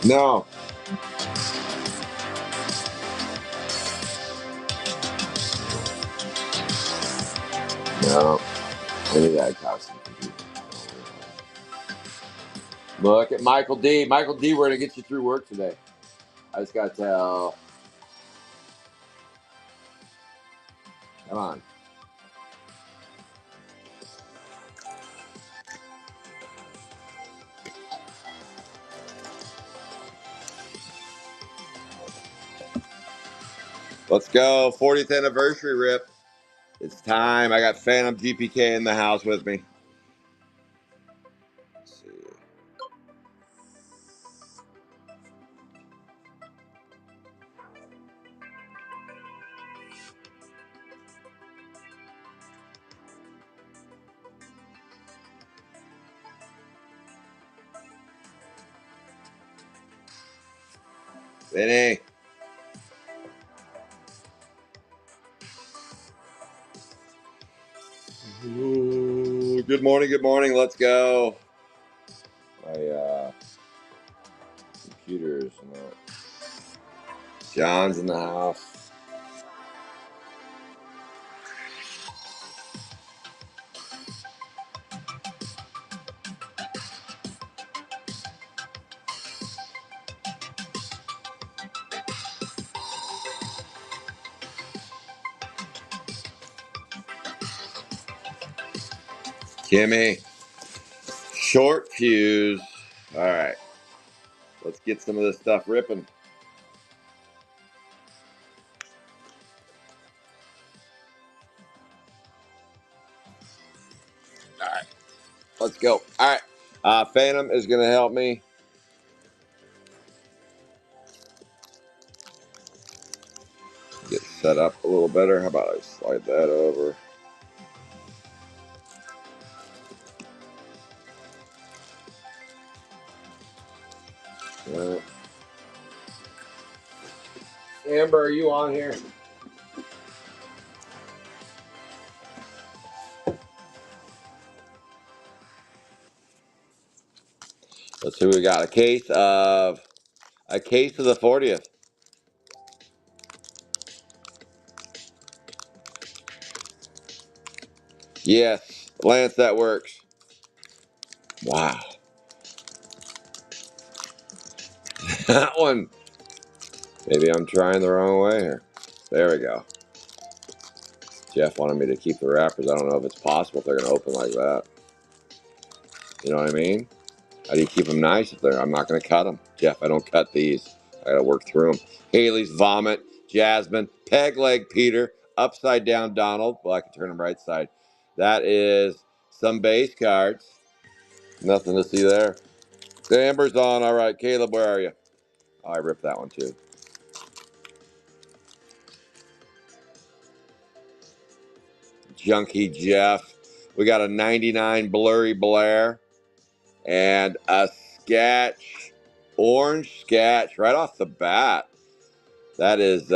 No. No. Any of that custom computer. Look at Michael D. Michael D, we're going to get you through work today. I just got to tell. Come on. Let's go. 40th anniversary rip. It's time. I got Phantom GPK in the house with me. Let's see. Vinny. Ooh, good morning. Good morning. Let's go. My computer's not. John's in the house. Kimmy. Short fuse. All right. Let's get some of this stuff ripping. All right. Let's go. All right. Phantom is going to help me. Get set up a little better. How about I slide that over? Amber, are you on here? Let's see what we got. A case of the 40th. Yes, Lance, that works. Wow. That one. Maybe I'm trying the wrong way here. There we go. Jeff wanted me to keep the wrappers. I don't know if it's possible if they're going to open like that. You know what I mean? How do you keep them nice if they're? I'm not going to cut them. Jeff, I don't cut these. I got to work through them. Haley's Vomit, Jasmine, Peg Leg Peter, Upside Down Donald. Well, I can turn them right side. That is some base cards. Nothing to see there. The Amber's on. All right, Caleb, where are you? Oh, I ripped that one too. Junkie Jeff. We got a 99 Blurry Blair and a Sketch, orange Sketch right off the bat. That is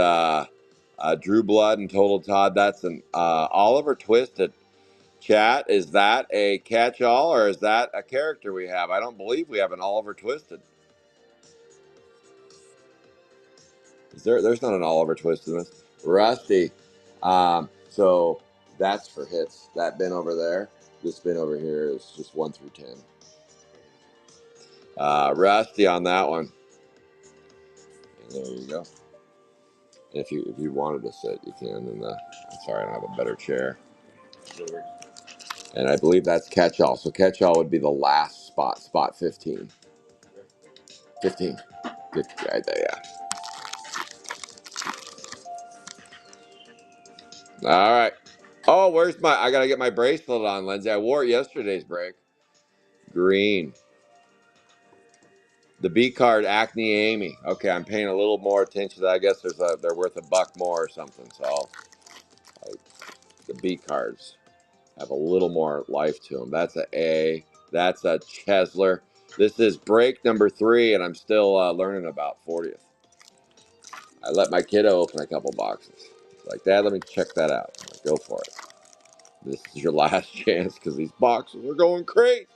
Drew Blood and Total Todd. That's an Oliver Twisted. Chat, is that a catch-all or is that a character we have? I don't believe we have an Oliver Twisted. Is there? There's not an Oliver Twisted in this. Rusty. So that's for hits. That bin over there. This bin over here is just 1 through 10. Rusty on that one. And there you go. If you wanted to sit, you can. And I'm sorry, I don't have a better chair. And I believe that's catch-all. So catch-all would be the last spot 15. 15. 50 right there, yeah. All right. Oh, where's I got to get my bracelet on, Lindsay. I wore it yesterday's break. Green. The B card, Acne Amy. Okay, I'm paying a little more attention to that. I guess they're worth $1 more or something. So the B cards have a little more life to them. That's a A. That's a Chesler. This is break number 3, and I'm still learning about 40th. I let my kiddo open a couple boxes. He's like, Dad, let me check that out. I'm like, go for it. This is your last chance because these boxes are going crazy.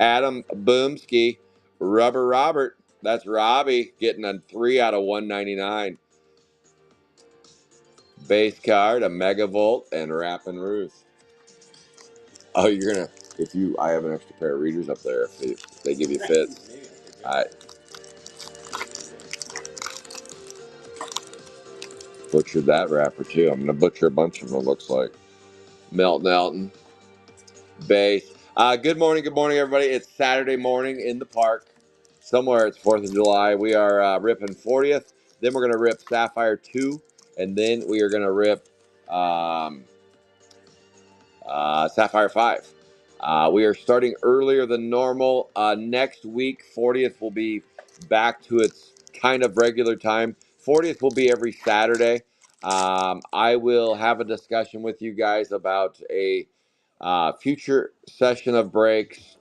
Adam Boomski, Rubber Robert. That's Robbie getting a 3 out of 199. Base card, a Megavolt, and Rappin' Ruth. Oh, you're gonna I have an extra pair of readers up there if they give you fits. I butchered that wrapper too. I'm gonna butcher a bunch of them. It looks like Melton Elton base. Good morning, everybody. It's Saturday morning in the park. Somewhere it's 4th of July. We are ripping 40th. Then we're gonna rip Sapphire 2, and then we are gonna rip um, Sapphire 5. We are starting earlier than normal. Next week, 40th will be back to its kind of regular time. 40th will be every Saturday. I will have a discussion with you guys about a future session of breaks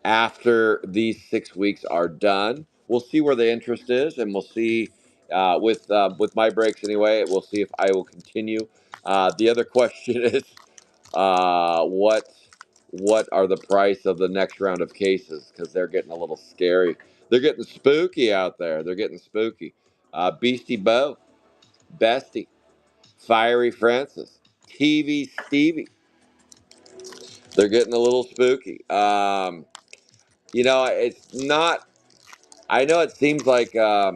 after these 6 weeks are done. We'll see where the interest is, and we'll see with my breaks anyway. We'll see if I will continue. The other question is what are the price of the next round of cases, because they're getting a little scary. They're getting spooky out there. They're getting spooky. Beastie Bo, Bestie, Fiery Francis, TV Stevie. They're getting a little spooky. It's not. I know it seems like a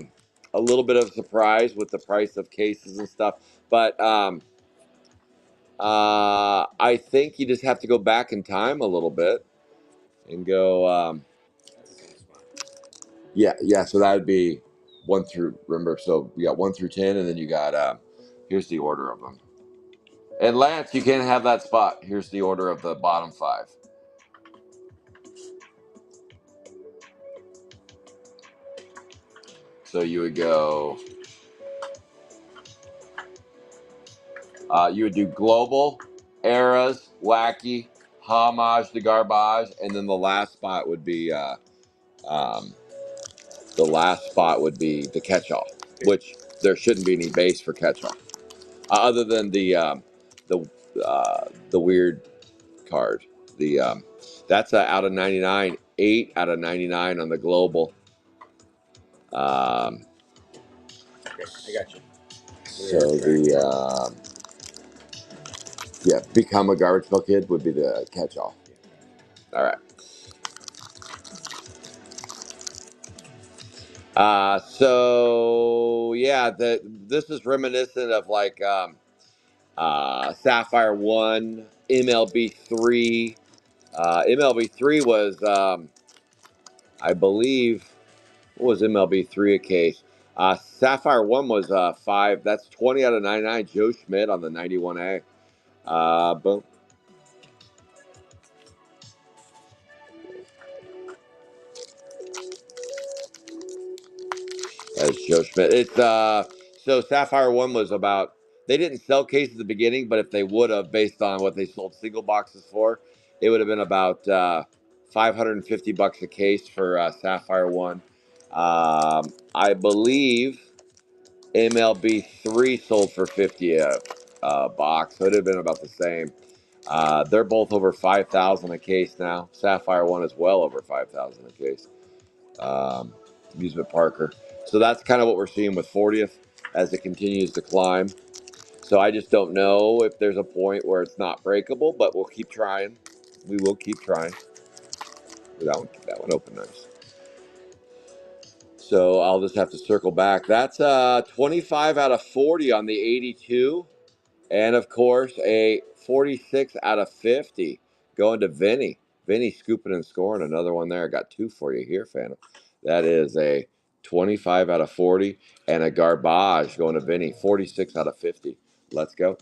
little bit of a surprise with the price of cases and stuff, but I think you just have to go back in time a little bit and go. Yeah. So that would be one through. Remember, so you got 1 through 10, and then you got. Here's the order of them. And Lance, you can't have that spot. Here's the order of the bottom 5. So you would go. You would do global, eras, wacky, homage to garbage, and then the last spot would be. Um, the last spot would be the catch-all, which there shouldn't be any base for catch-all, other than the the weird card. The That's out of 99, 8 out of 99 on the global. Okay, I got you. So become a garbage pail kid would be the catch-all. All right. So yeah, this is reminiscent of like Sapphire 1, MLB 3. MLB 3 was, I believe, what was MLB 3 a case? Sapphire 1 was 5. That's 20 out of 99. Joe Schmidt on the 91A. Boom. That's Joe Schmidt. So Sapphire 1 was about, they didn't sell cases at the beginning, but if they would have, based on what they sold single boxes for, it would have been about $550 a case for Sapphire 1. I believe MLB 3 sold for 50 a box, so it would have been about the same. They're both over 5,000 a case now. Sapphire 1 is well over 5,000 a case. Amusement Parker. So that's kind of what we're seeing with 40th as it continues to climb. So I just don't know if there's a point where it's not breakable, but we'll keep trying. We will keep trying. That one opened nice. So I'll just have to circle back. That's 25 out of 40 on the 82. And of course, a 46 out of 50 going to Vinny. Vinny scooping and scoring another one there. I got 2 for you here, Phantom. That is a 25 out of 40 and a garbage going to Vinny. 46 out of 50. Let's go.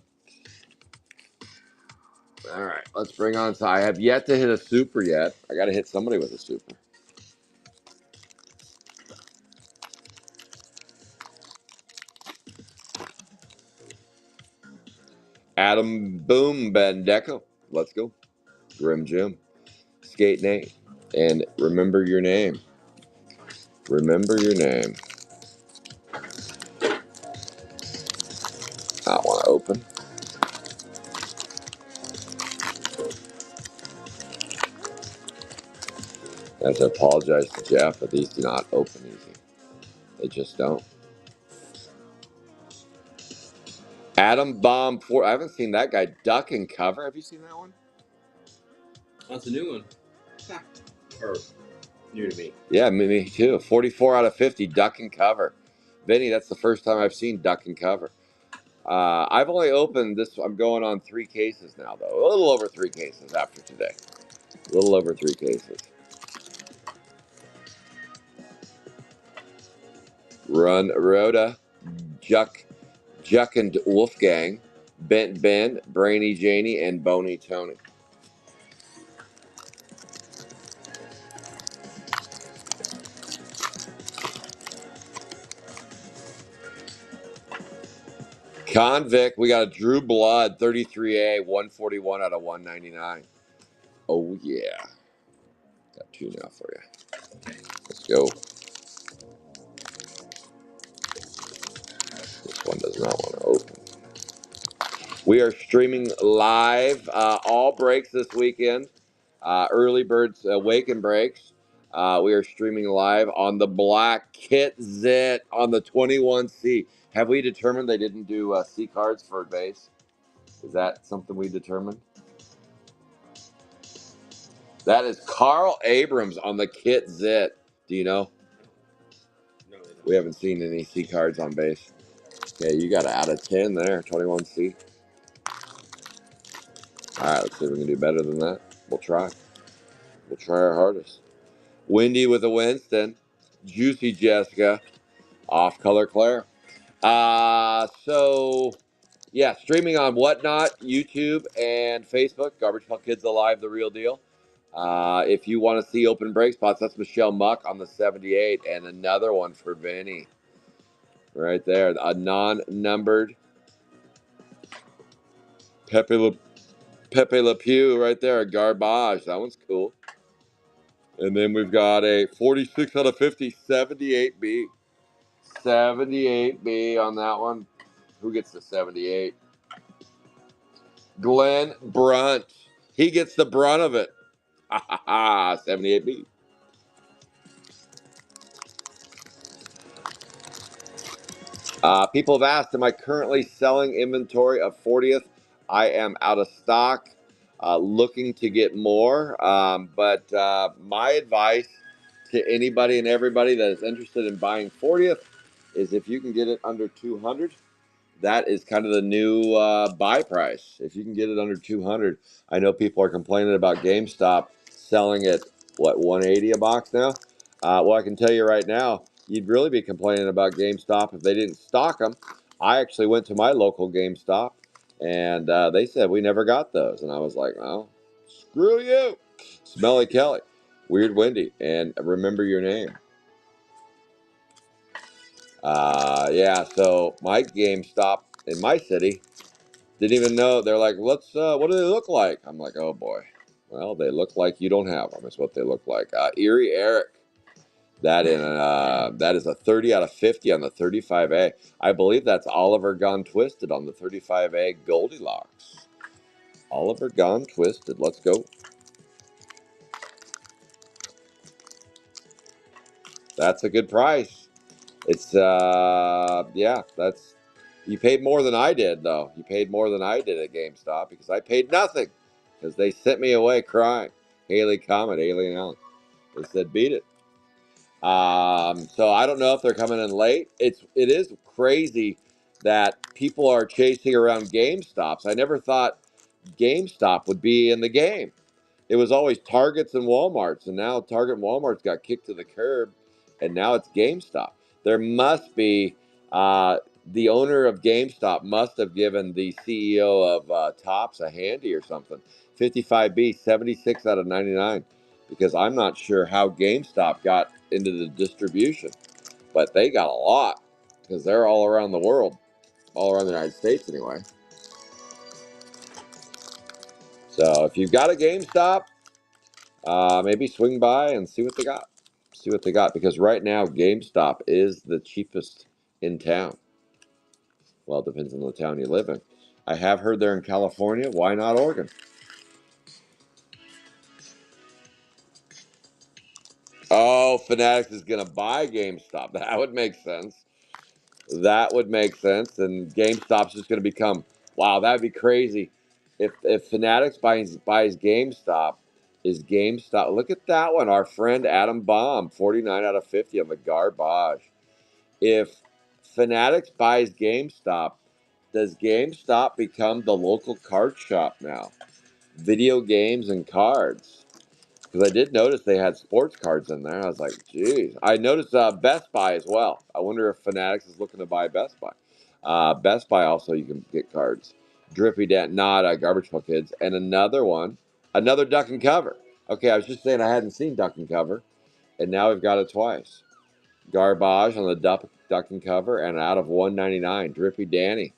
All right, let's bring on. So I have yet to hit a super yet. I got to hit somebody with a super. Adam Boom Bendeco. Let's go. Grim Jim. Skate Nate. And remember your name. Remember your name. I want to open. I have to apologize to Jeff, but these do not open easy. They just don't. Adam Bomb 4. I haven't seen that guy duck and cover. Have you seen that one? That's a new one. Or new to me. Yeah, me too. 44 out of 50 duck and cover. Vinny, that's the first time I've seen duck and cover. I've only opened this. I'm going on 3 cases now, though. A little over 3 cases after today. A little over 3 cases. Run Rhoda, Juck and Wolfgang, Bent Ben, Brainy Janie, and Bony Tony. Convict, we got a Drew Blood, 33A, 141 out of 199. Oh, yeah. Got 2 now for you. Let's go. This one does not want to open. We are streaming live all breaks this weekend. Early birds, wake and breaks. We are streaming live on the Black Kit Zit on the 21C. Have we determined they didn't do C cards for base? Is that something we determined? That is Carl Abrams on the Kit Zit. Do you know? No, We haven't seen any C cards on base. Okay, you got an out of 10 there, 21C. All right, let's see if we can do better than that. We'll try. We'll try our hardest. Windy with a Winston. Juicy Jessica. Off color Claire. So yeah, streaming on Whatnot, YouTube, and Facebook. Garbage Pail Kids Alive, the real deal. If you want to see open break spots, that's Michelle Muck on the 78, and another one for Vinny. Right there, a non-numbered Pepe Le Pew right there, a garbage. That one's cool. And then we've got a 46 out of 50, 78B. 78B on that one. Who gets the 78? Glenn Brunt. He gets the brunt of it. Ha ha ha. 78B. People have asked, am I currently selling inventory of 40th? I am out of stock, looking to get more. But my advice to anybody and everybody that is interested in buying 40th is if you can get it under 200, that is kind of the new buy price. If you can get it under 200, I know people are complaining about GameStop selling it, what, 180 a box now? Well, I can tell you right now, you'd really be complaining about GameStop if they didn't stock them. I actually went to my local GameStop, and they said we never got those. And I was like, well, screw you. Smelly Kelly, Weird Wendy, and remember your name. Yeah, so my GameStop in my city didn't even know. They're like, let's, what do they look like? I'm like, oh boy. Well, they look like you don't have them, is what they look like. Erie Eric, that is a 30 out of 50 on the 35A. I believe that's Oliver Gone Twisted on the 35A Goldilocks. Oliver Gone Twisted. Let's go. That's a good price. It's, yeah, that's, you paid more than I did, though. You paid more than I did at GameStop because I paid nothing because they sent me away crying. Haley Comet, Alien Allen. They said, beat it. So I don't know if they're coming in late. It is crazy that people are chasing around GameStops. I never thought GameStop would be in the game. It was always Targets and Walmarts, and now Target and Walmart's got kicked to the curb, and now it's GameStop. There must be the owner of GameStop must have given the CEO of Tops a handy or something. 55B, 76 out of 99, because I'm not sure how GameStop got into the distribution, but they got a lot because they're all around the world, all around the United States anyway. So if you've got a GameStop, maybe swing by and see what they got. See what they got, because right now GameStop is the cheapest in town. Well, it depends on the town you live in. I have heard they're in California. Why not Oregon? Oh, Fanatics is going to buy GameStop. That would make sense. That would make sense. And GameStop's just going to become, wow, that'd be crazy. If Fanatics buys GameStop, is GameStop, look at that one. Our friend Adam Baum, 49 out of 50 on the garbage. If Fanatics buys GameStop, does GameStop become the local card shop now? Video games and cards. Because I did notice they had sports cards in there. I was like, geez. I noticed Best Buy as well. I wonder if Fanatics is looking to buy Best Buy. Best Buy also, you can get cards. Drippy Dan, not Garbage Pail Kids. And another one, another Duck and Cover. Okay, I was just saying I hadn't seen Duck and Cover, and now we've got it twice. Garbage on the Duck and Cover, and out of 199, Drippy Danny.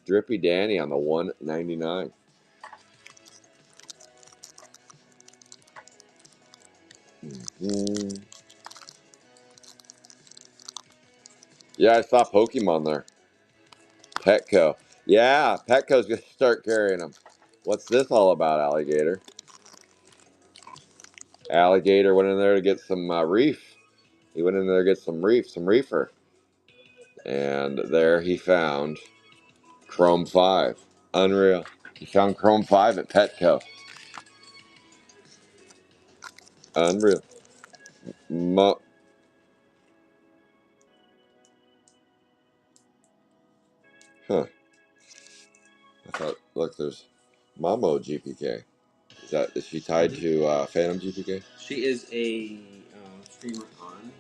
Drippy Danny on the 199. Mm-hmm. Yeah, I saw Pokemon there. Petco. Yeah, Petco's going to start carrying them. What's this all about, Alligator? Alligator went in there to get some reef. He went in there to get some reefer. And there he found Chrome 5. Unreal. He found Chrome 5 at Petco. Unreal. Mo- huh. I thought, look, there's Mamo GPK. Is she tied to Phantom GPK? She is a streamer on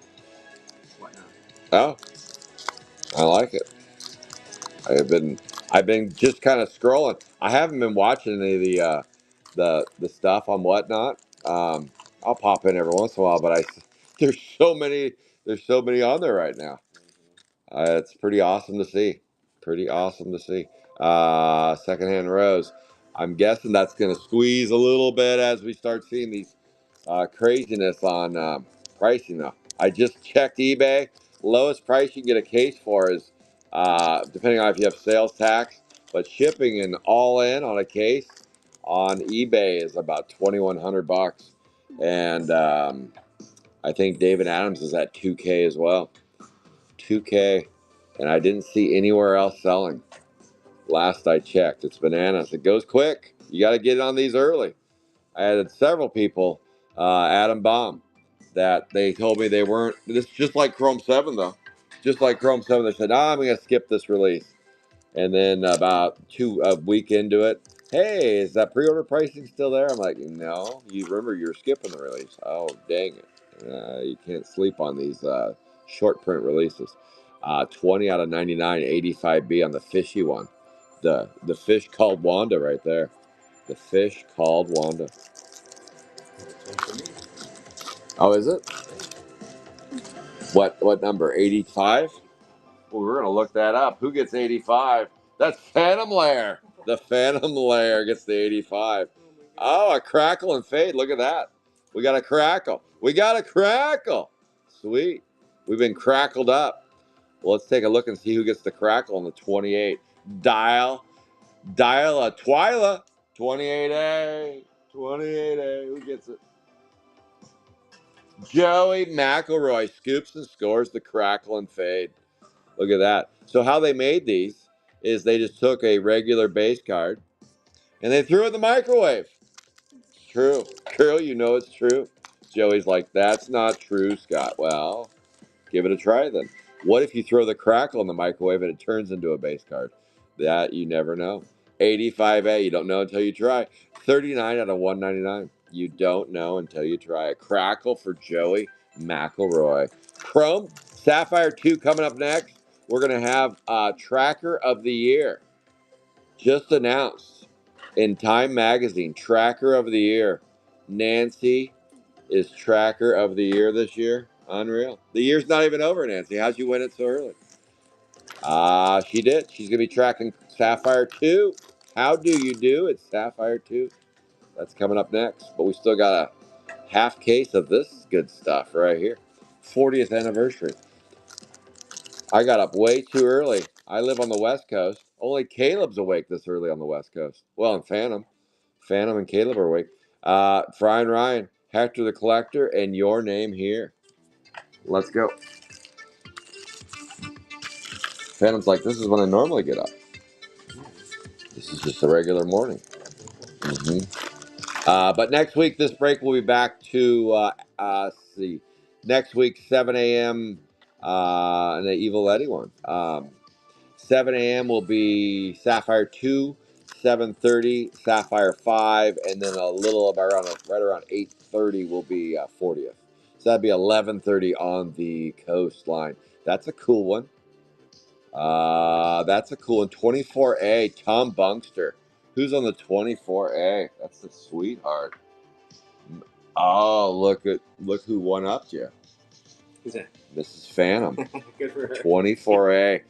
whatnot. Oh, I like it. I've been just kind of scrolling. I haven't been watching any of the stuff on whatnot. I'll pop in every once in a while, but there's so many on there right now. It's pretty awesome to see. Pretty awesome to see. Secondhand Rose. I'm guessing that's going to squeeze a little bit as we start seeing these craziness on pricing. Though I just checked eBay. Lowest price you can get a case for is depending on if you have sales tax, but shipping and all in on a case on eBay is about $2,100, and I think David Adams is at 2K as well. 2K, and I didn't see anywhere else selling. Last I checked, it's bananas. It goes quick. You got to get on these early. I had several people, Adam Baum, that they told me they weren't. This just like Chrome 7 though, just like Chrome 7. They said, I'm going to skip this release." And then about a week into it, hey, is that pre-order pricing still there? I'm like, no. You remember you're skipping the release. Oh, dang it! You can't sleep on these short print releases. 20 out of 99, 85B on the fishy one. The fish called Wanda right there. The fish called Wanda. Oh, is it? What number? 85? Well, we're gonna look that up. Who gets 85? That's Phantom Lair. The Phantom Lair gets the 85. Oh, a crackle and fade. Look at that. We got a crackle. We got a crackle. Sweet. We've been crackled up. Well, let's take a look and see who gets the crackle on the 28. Dial a Twyla. 28A. 28A. Who gets it? Joey McElroy scoops and scores the crackle and fade. Look at that. So how they made these is they just took a regular base card and they threw it in the microwave. It's true. Girl, you know it's true. Joey's like, that's not true, Scott. Well, give it a try then. What if you throw the crackle in the microwave and it turns into a base card? That you never know. 85A, you don't know until you try. 39 out of 199. You don't know until you try. A crackle for Joey McElroy. Chrome, Sapphire 2 coming up next. We're going to have Tracker of the Year. Just announced in Time Magazine. Tracker of the Year. Nancy is Tracker of the Year this year. Unreal. The year's not even over, Nancy. How'd you win it so early? She did. She's going to be tracking Sapphire 2. How do you do? It's Sapphire 2. That's coming up next. But we still got a half case of this good stuff right here. 40th anniversary. I got up way too early. I live on the West Coast. Only Caleb's awake this early on the West Coast. Well, and Phantom. Phantom and Caleb are awake. Fry and Ryan, Hector the Collector, and your name here. Let's go. Phantom's like, this is when I normally get up. This is just a regular morning. But next week, this break will be back to, let's see, next week, 7 a.m. And the Evil Eddie one. 7 a.m. will be Sapphire 2, 7:30 Sapphire 5, and then a little about right around 8:30 will be 40th. So that'd be 11:30 on the coastline. That's a cool one. That's a cool one. 24A, Tom Bunkster. Who's on the 24A? That's the sweetheart. Oh, look who one upped you. Who's that? Mrs. Phantom. Good for her. 24A,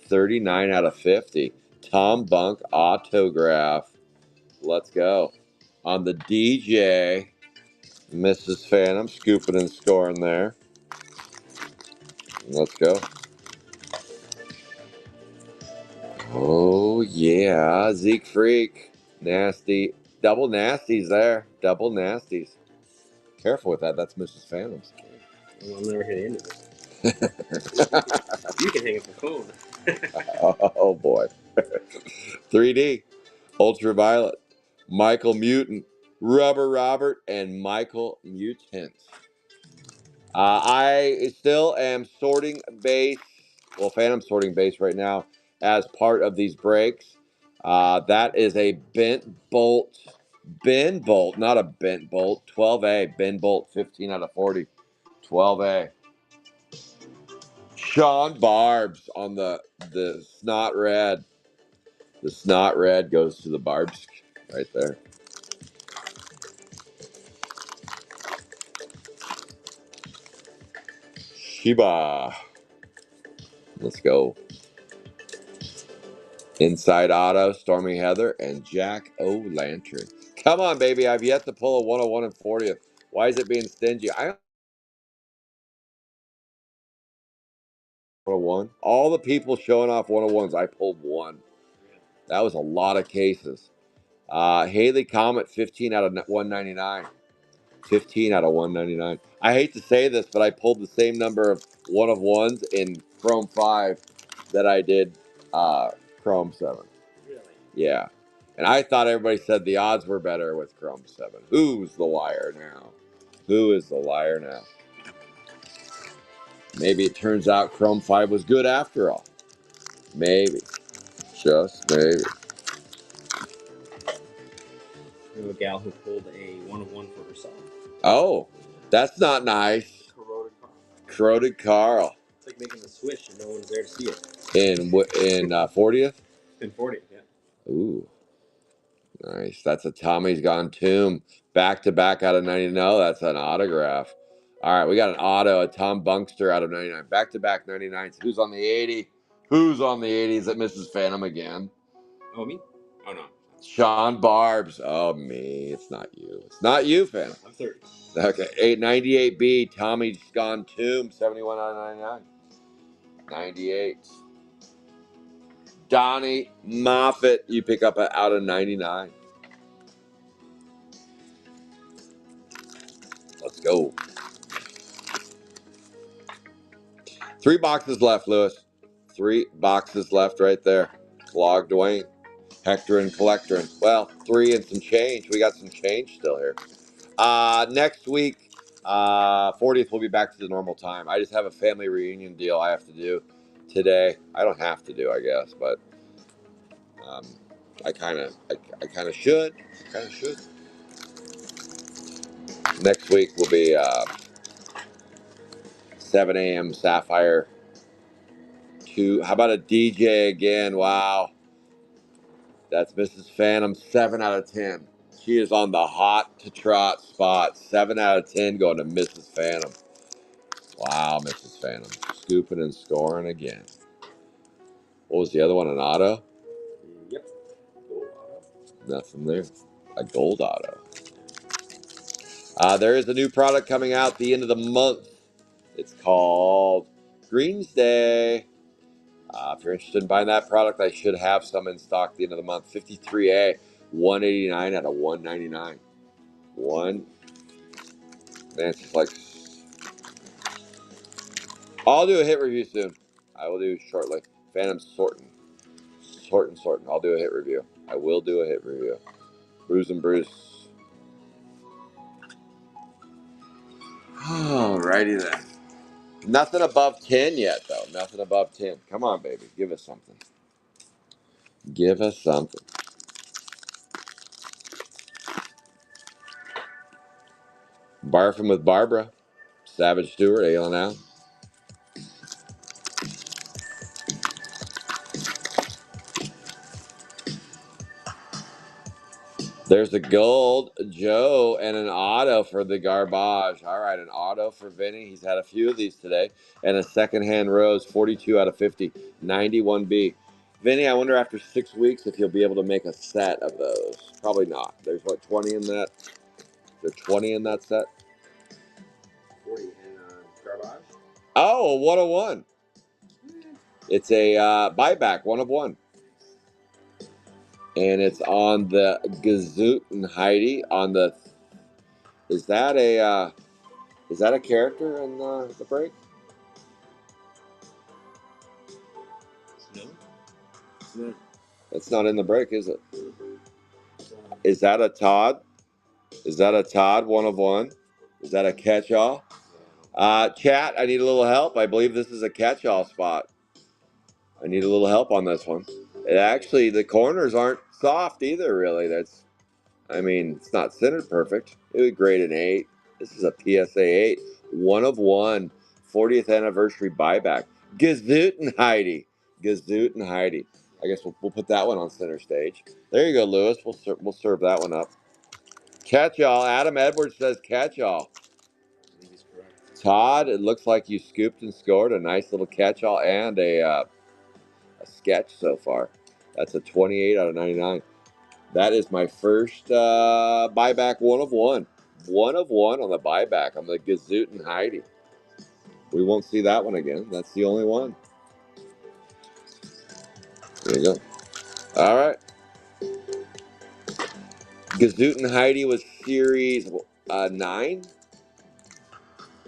39 out of 50. Tom Bunk autograph. Let's go. On the DJ, Mrs. Phantom scooping and scoring there. Let's go. Oh, yeah. Zeke Freak. Nasty. Double nasties there. Double nasties. Careful with that. That's Mrs. Phantom's. Well, I'll never hit the end of it. You can hang up the phone. Oh, boy. 3D. Ultraviolet. Michael Mutant. Rubber Robert and Michael Mutant. I still am sorting base. Well, Phantom sorting base right now as part of these breaks. That is a bent bolt. Bend bolt, not a bent bolt. 12A. Bend bolt, 15 out of 40. 12A. Sean Barbs on the snot red. The snot red goes to the Barbs right there. Shiba. Let's go. Inside Auto, Stormy Heather, and Jack O'Lantern. Come on, baby. I've yet to pull a 101 and 40th. Why is it being stingy? I 101. All the people showing off 101s, I pulled one. That was a lot of cases. Haley Comet, 15 out of 199. 15 out of 199. I hate to say this, but I pulled the same number of 1 of 1s in Chrome 5 that I did Chrome 7. Really? Yeah. And I thought everybody said the odds were better with Chrome 7. Who's the liar now? Who is the liar now? Maybe it turns out Chrome 5 was good after all. Maybe. Just maybe. We have a gal who pulled a 1 of 1 for herself. Oh, that's not nice. Corroded Carl. Corroded Carl. It's like making the swish and no one's there to see it. In 40th? In 40th, yeah. Ooh. Nice. That's a Tommy's Gone Tomb. Back to back out of 99. No, that's an autograph. All right, we got an auto, a Tom Bunkster out of 99. Back to back 99s. Who's on the 80? Who's on the 80s at Mrs. Phantom again? Oh, me? Oh, no. Sean Barbs. Oh, me. It's not you. It's not you, Phantom. I'm 30. Okay. 898B, Tommy's Gone Tomb, 71 out of 99. 98. Donnie Moffat, you pick up out of 99. Let's go. 3 boxes left, Lewis. 3 boxes left right there. Clog Dwayne. Hector and Collectorin. Well, 3 and some change. We got some change still here. Next week, 40th, we'll be back to the normal time. I just have a family reunion deal I have to do today. I don't have to do, I guess, but I kind of should. Kind of should. Next week will be 7 a.m. Sapphire 2. How about a DJ again? Wow. That's Mrs. Phantom, 7 out of 10. She is on the hot to trot spot. 7 out of 10 going to Mrs. Phantom. Wow, Mrs. Phantom. Scooping and scoring again. What was the other one? An auto? Yep. Gold auto. Nothing there. A gold auto. There is a new product coming out at the end of the month. It's called Greens Day. If you're interested in buying that product, I should have some in stock at the end of the month. 53A, 189 out of 199. Man, it's just like I'll do a hit review soon. I will do shortly. Phantom Sorting. Sorting. I'll do a hit review. I will do a hit review. Bruce and Bruce. Alrighty then. Nothing above 10 yet, though. Nothing above 10. Come on, baby. Give us something. Give us something. Barfing with Barbara. Savage Stewart, ailing out. There's a gold, Joe, and an auto for the garbage. All right, an auto for Vinny. He's had a few of these today. And a secondhand rose, 42 out of 50, 91B. Vinny, I wonder after 6 weeks if you'll be able to make a set of those. Probably not. There's, what, 20 in that? There's 20 in that set? 40 in garbage. Oh, a 101. It's a buyback, 1 of 1. And it's on the Gazoot and Heidi on the... Is that a character in the break? No. No. It's not in the break, is it? Is that a Todd? Is that a Todd 1 of 1? Is that a catch-all? Chat, I need a little help. I believe this is a catch-all spot. I need a little help on this one. Actually, the corners aren't soft either, really. It's not centered perfect. It would grade an 8. This is a PSA 8. 1 of 1. 40th anniversary buyback. Gazoot and Heidi. Gazoot and Heidi. I guess we'll put that one on center stage. There you go, Lewis. We'll serve that one up. Catch all. Adam Edwards says catch all. I think he's correct. Todd, it looks like you scooped and scored a nice little catch all and a sketch so far. That's a 28 out of 99. That is my first buyback 1 of 1. 1 of 1 on the buyback on the Gazoot and Heidi. We won't see that one again. That's the only one. There you go. All right. Gazoot and Heidi was series 9.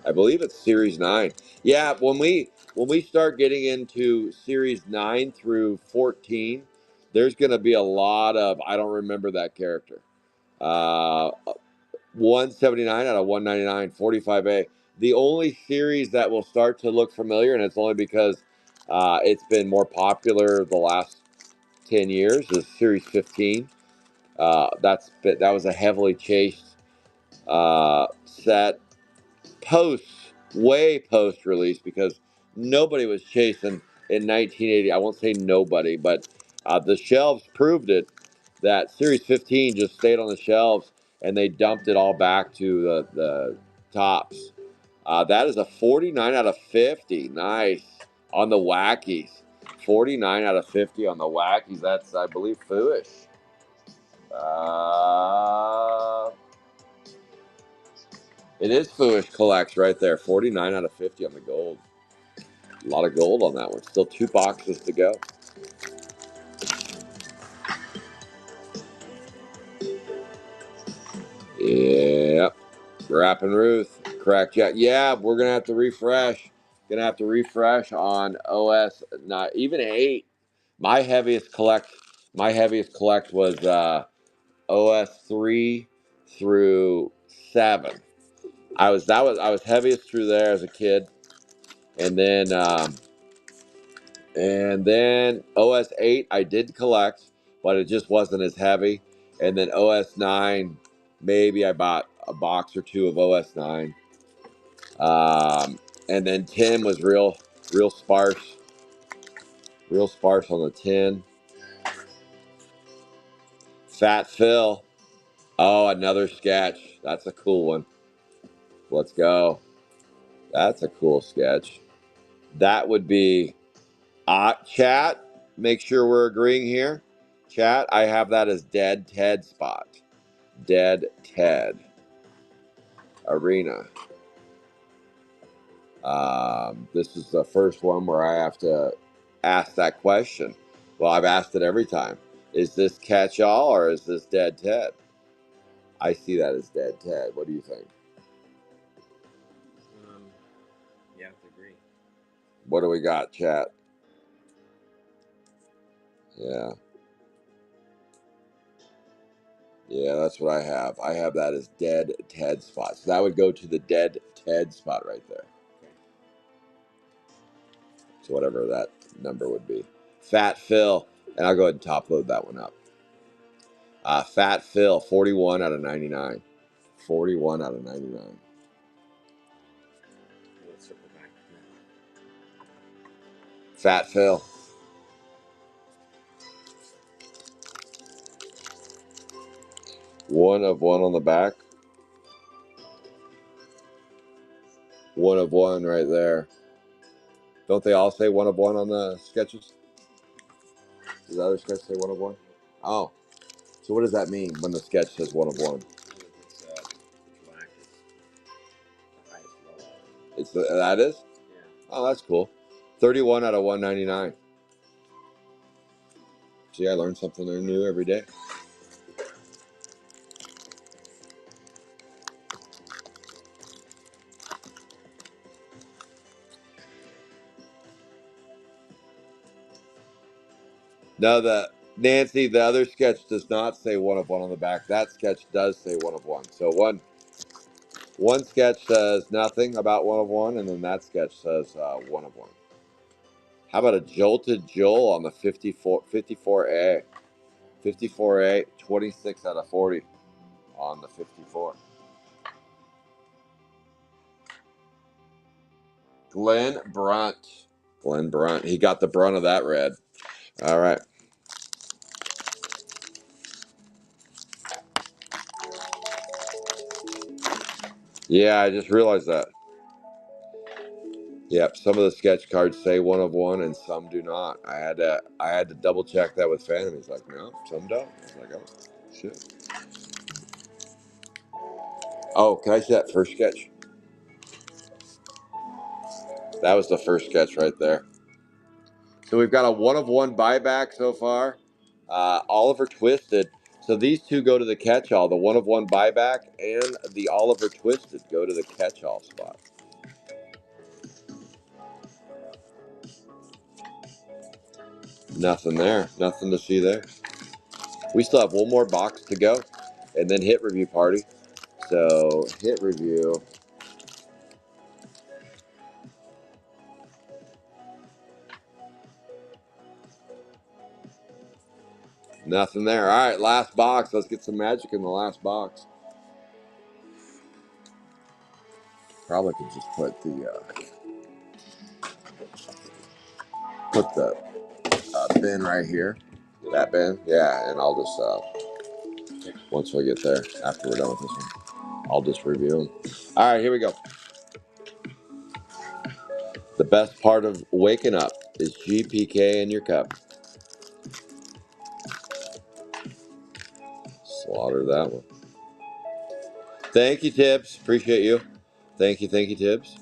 I believe it's series 9. Yeah, when we start getting into series 9 through 14, there's going to be a lot of I don't remember that character. 179 out of 199, 45A. The only series that will start to look familiar, and it's only because it's been more popular the last 10 years, is Series 15. That was a heavily chased set way post release because nobody was chasing in 1980. I won't say nobody, but the shelves proved it that Series 15 just stayed on the shelves and they dumped it all back to the tops. That is a 49 out of 50. Nice. On the wackies. 49 out of 50 on the wackies. That's, I believe, Fooish. It is Fooish Collects right there. 49 out of 50 on the gold. A lot of gold on that one. Still 2 boxes to go. Yep. Rapping Ruth. Correct. Yeah, we're going to have to refresh. Going to have to refresh on OS, not even 8. My heaviest collect was OS 3 through 7. I was heaviest through there as a kid. And then OS 8 I did collect, but it just wasn't as heavy. And then OS 9, maybe I bought a box or 2 of OS 9. And then 10 was real sparse. Real sparse on the 10. Fat Phil. Oh, another sketch. That's a cool one. Let's go. That's a cool sketch. That would be chat. Make sure we're agreeing here. Chat, I have that as Dead Ted spot. Dead Ted Arena. This is the first one where I have to ask that question. Well, I've asked it every time. Is this catch-all or is this Dead Ted? I see that as Dead Ted. What do you think? Yeah, I have to agree. What do we got, chat? Yeah. Yeah, that's what I have. I have that as dead Ted spot. So that would go to the dead Ted spot right there. So whatever that number would be. Fat Phil. And I'll go ahead and top load that one up. Fat Phil, 41 out of 99. 41 out of 99. Let's circle back. Fat Phil. One of one on the back. One of one right there. Don't they all say one of one on the sketches? Does the other sketch say one of one? Oh. So what does that mean when the sketch says one of one? It's black is the highest level. That is? Yeah. Oh, that's cool. 31 out of 199. See, I learn something new every day. No, Nancy, the other sketch does not say one of one on the back. That sketch does say one of one. So one sketch says nothing about one of one, and then that sketch says one of one. How about a jolted Joel on the 54A? 54A, 26 out of 40 on the 54. Glenn Brunt. Glenn Brunt. He got the brunt of that red. All right. Yeah, I just realized that. Yep, some of the sketch cards say one of one, and some do not. I had to double check that with Phantom. He's like, no, some don't. I was like, oh, shit. Oh, can I see that first sketch? That was the first sketch right there. So we've got a one of one buyback so far. Oliver Twisted. So these two go to the catch-all. The one of one buyback and the Oliver Twisted go to the catch-all spot. Nothing there. Nothing to see there. We still have one more box to go, and then hit review party. So hit review. Nothing there. All right, last box. Let's get some magic in the last box. Probably could just put the bin right here. That bin, yeah. And I'll just once we get there, after we're done with this one, I'll just review them. All right, here we go. The best part of waking up is GPK in your cup. Slaughter that one. Thank you, Tibbs. Appreciate you. Thank you, Tibbs.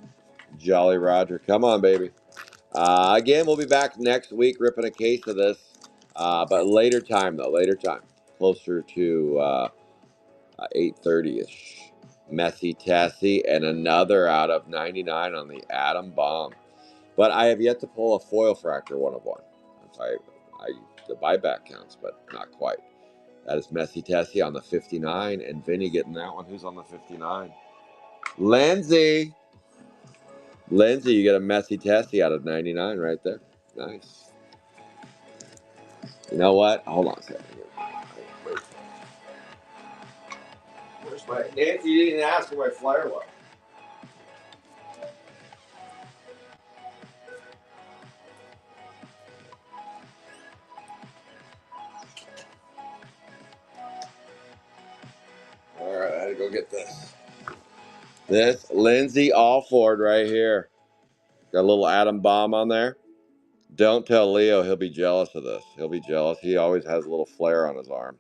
Jolly Roger. Come on, baby. Again, we'll be back next week ripping a case of this, but later time, though. Later time. Closer to 8:30-ish. Messy Tessie and another out of 99 on the Atom Bomb. But I have yet to pull a foil fractor one of one. The buyback counts, but not quite. That is Messy Tessie on the 59, and Vinny getting that one. Who's on the 59? Lindsay. Lindsay, you get a Messy Tessie out of 99 right there. Nice. You know what? Hold on a second. Where's my Nancy? You didn't ask where my flyer was. All right, I had to go get this. This Lindsay Alford right here. Got a little atom bomb on there. Don't tell Leo, he'll be jealous of this. He'll be jealous. He always has a little flare on his arm.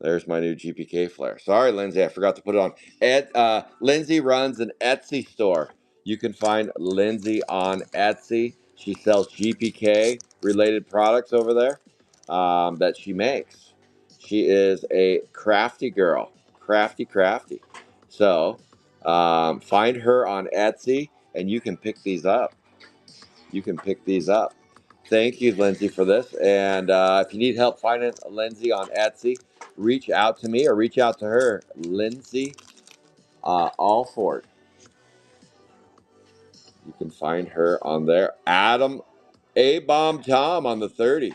There's my new GPK flare. Sorry, Lindsay, I forgot to put it on. Lindsay runs an Etsy store. You can find Lindsay on Etsy. She sells GPK related products over there that she makes. She is a crafty girl. Crafty. So find her on Etsy and you can pick these up. you can pick these up. Thank you, Lindsay, for this. And if you need help finding Lindsay on Etsy, reach out to me or reach out to her, Lindsay Alford. You can find her on there. Adam A-Bomb Tom on the 30.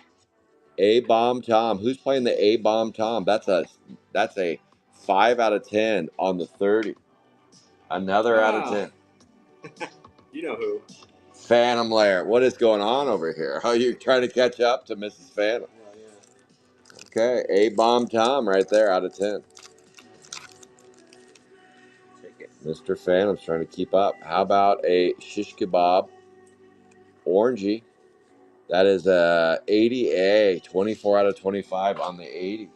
A-Bomb Tom. Who's playing the A-Bomb Tom? That's a 5 out of 10 on the 30. Another out of 10. You know who. Phantom Lair. What is going on over here? How are you trying to catch up to Mrs. Phantom? Okay, A-Bomb Tom right there out of 10. Take it. Mr. Phantom's trying to keep up. How about a shish kebab orangey? That is a 80A, 24 out of 25 on the 80.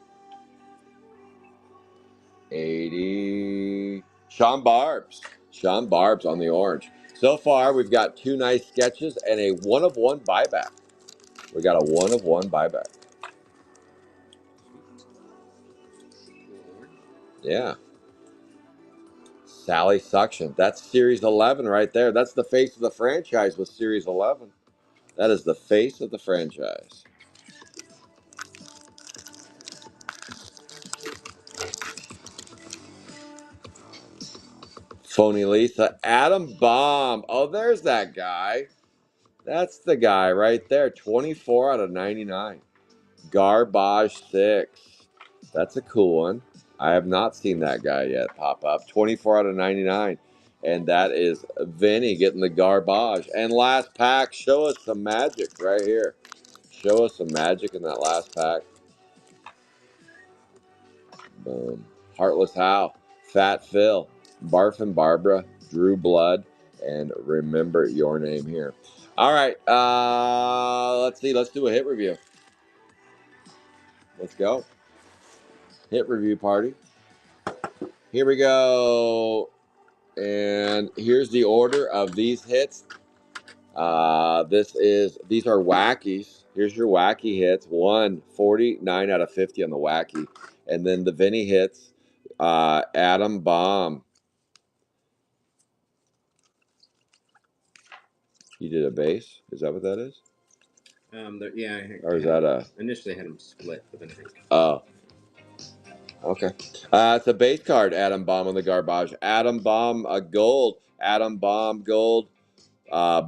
80. Sean Barbs. Sean Barbs on the orange. So far, we've got 2 nice sketches and a 1-of-1 buyback. We got a 1-of-1 buyback. Yeah. Sally Suction. That's Series 11 right there. That's the face of the franchise with Series 11. That is the face of the franchise. Phony Lisa. Adam Bomb. Oh, there's that guy. That's the guy right there. 24 out of 99. Garbage 6. That's a cool one. I have not seen that guy yet pop up. 24 out of 99. And that is Vinny getting the garbage. And last pack, show us some magic right here. Show us some magic in that last pack. Boom. Heartless Hal, Fat Phil, Barfin Barbara, Drew Blood, and remember your name here. All right. Let's see. Let's do a hit review. Let's go. Hit review party. Here we go. And here's the order of these hits. These are wackies. Here's your wacky hits. 49 out of 50 on the wacky. And then the Vinny hits. Adam Bomb. You did a base? Is that what that is? Yeah. Or is that a... Initially I had them split, but then I think... Oh. Okay. It's a base card, Adam Bomb on the garbage. Adam Bomb gold. Adam Bomb gold.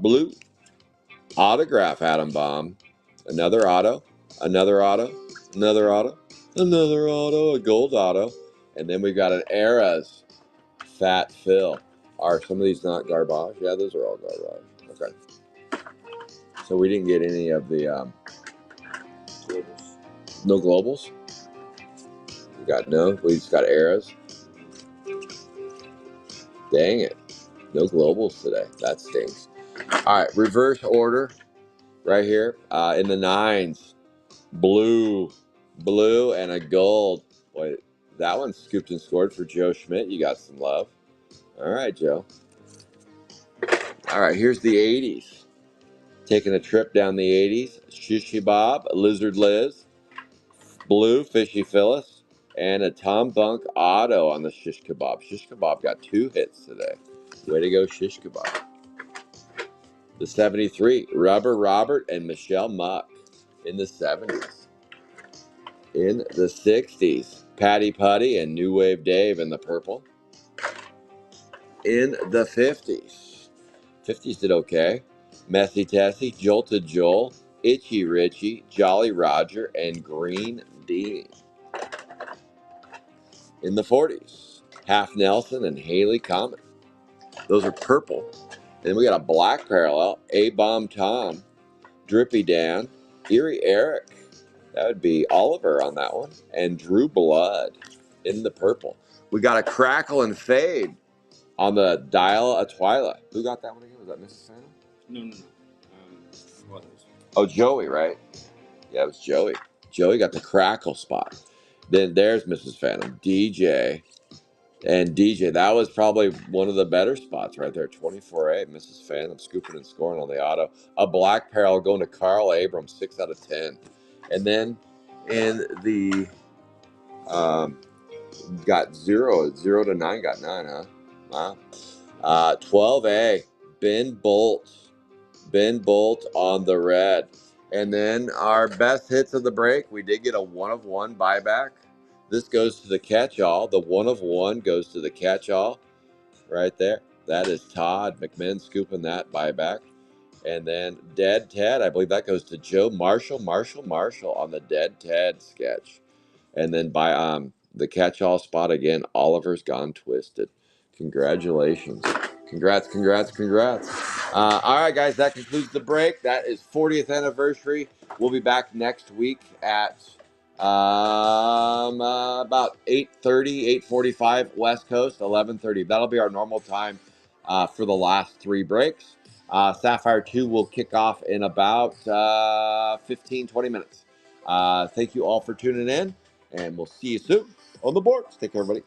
Blue. Autograph Adam Bomb. Another auto. Another auto. Another auto. Another auto. A gold auto. And then we've got an Eras Fat Phil. Are some of these not garbage? Yeah, those are all garbage. Okay. So we didn't get any of the globals. No globals? We got no. We just got Eras. Dang it. No globals today. That stinks. All right. Reverse order right here in the 9s. Blue, and a gold. Boy, that one scooped and scored for Joe Schmidt. You got some love. All right, Joe. All right, here's the 80s. Taking a trip down the 80s. Shishi Bob, Lizard Liz, Blue, Fishy Phyllis, and a Tom Bunk auto on the Shish Kebab. Shish Kebab got 2 hits today. Way to go, Shish Kebab. The 73, Rubber Robert and Michelle Muck in the 70s. In the 60s, Patty Putty and New Wave Dave in the purple. In the 50s, 50s did okay. Messy Tessie, Jolted Joel, Itchy Richie, Jolly Roger, and Green Dean. In the 40s, Half Nelson and Haley Comet. Those are purple. Then we got a black parallel, A-Bomb Tom, Drippy Dan, Erie Eric. That would be Oliver on that one. And Drew Blood in the purple. We got a Crackle and Fade on the Dial of Twilight. Who got that one again? Was that Mrs. Phantom? No. Oh, Joey, right? Yeah, it was Joey. Joey got the Crackle spot. Then there's Mrs. Phantom. DJ. And DJ, that was probably one of the better spots right there. 24-8, Mrs. Phantom scooping and scoring on the auto. A black parallel going to Carl Abrams, 6 out of 10. And then in the got 0 to 9, got 9, huh? Wow. 12A, Ben Bolt. Ben Bolt on the red. And then our best hits of the break, we did get a 1 of 1 buyback. This goes to the catch-all. The 1 of 1 goes to the catch-all right there. That is Todd McMinn scooping that buyback. And then Dead Ted, I believe that goes to Joe Marshall on the Dead Ted sketch. And then by the catch-all spot again, Oliver's Gone Twisted. Congratulations. Congrats. All right, guys, that concludes the break. That is 40th anniversary. We'll be back next week at about 8:30, 8:45 West Coast, 11:30. That'll be our normal time for the last 3 breaks. Sapphire 2 will kick off in about 15, 20 minutes. Thank you all for tuning in, and we'll see you soon on the boards. Take care, everybody.